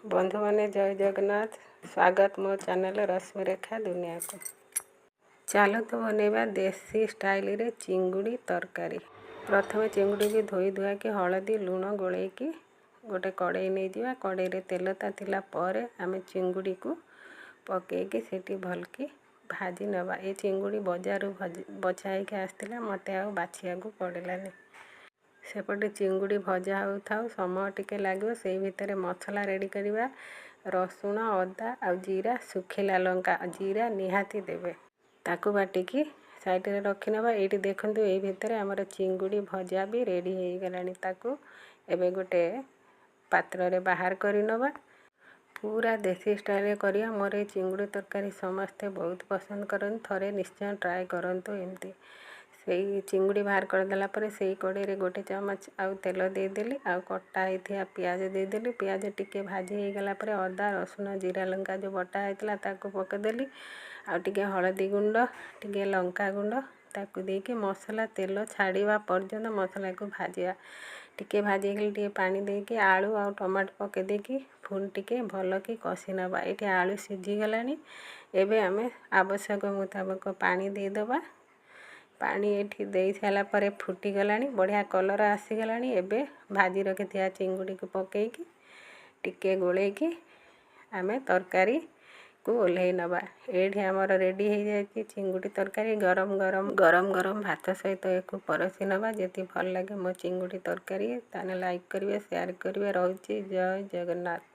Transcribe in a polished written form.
बंधु माने जय जगन्नाथ। स्वागत मो चैनल रश्मिरेखा दुनिया को। चलो तो बनेबा देसी स्टाइल रे चिंगुड़ी तरकारी। प्रथम चिंगुड़ी की धोई धुआ के हलदी लुण गोले की गोटे कड़े नहीं दिवा। कड़े रे तेल तातिला पर आमे चिंगुड़ी को पकेकी सेठी भल की भाजी नवा। ये चिंगुड़ी बजार बछाई के आसला मते आ बाछिया को पड़लानी। सेपटे चिंगुड़ी भजा हो थाउ समय टिके लगे से भितर मसला रेडी करवा। रसुण अदा आ जीरा सुखिला लंका जीरा निहाती देवे ताकू बाटिकी साइड रे रखी नवा। ये देखंतु ये भितर हमर चिंगुड़ी भजा भी रेडी हो गलानी। ताकू एबे गोटे पात्र रे बाहर करी नवा। पूरा देसी स्टाइल करिया। मोर ये चिंगुड़ी तरकारी समस्ते बहुत पसंद करन। थरे निश्चय ट्राए करंतु। एमती से चिंगुड़ी बाहर करदेला पर से कड़े रे गोटे चमच आउ तेल देदेली आ कटा होइथिया प्याज देदेली। प्याज टिके भाजी हो गला पर अदा रसुण जीरा लंका जो बटा होइतला ताकू पकेदेली। आ टिके हळदी गुंड टिके लंका गुंड ताकू देके मसला तेल छाड़ीवा पर्यंत मसला को भाजिया। टिके भाजी गले टिके पानी देके आलू आ टमाटो पके देकी फुन टिके भल की कषि नवा। ये आलू सीझी गलानी। एबे आमे आवश्यक मुताबिक पानी दे दबा। पानी एठी दे साला पर फुटी गलानी। बढ़िया कलर आसी गलानी। एबे भाजी रखिथिया चिंगुड़ी को पकेकी टिके गोलेकी आमे तरकारी को ओल्हे नवा। एठी हमर रेडी हो जाय चिंगुड़ी तरकारी। गरम गरम भात सहित एको परसी नवा। जेती भल लगे मो चिंगुड़ी तरकारी ताने लाइक करिवे शेयर करिवे। रहउची जय जगन्नाथ।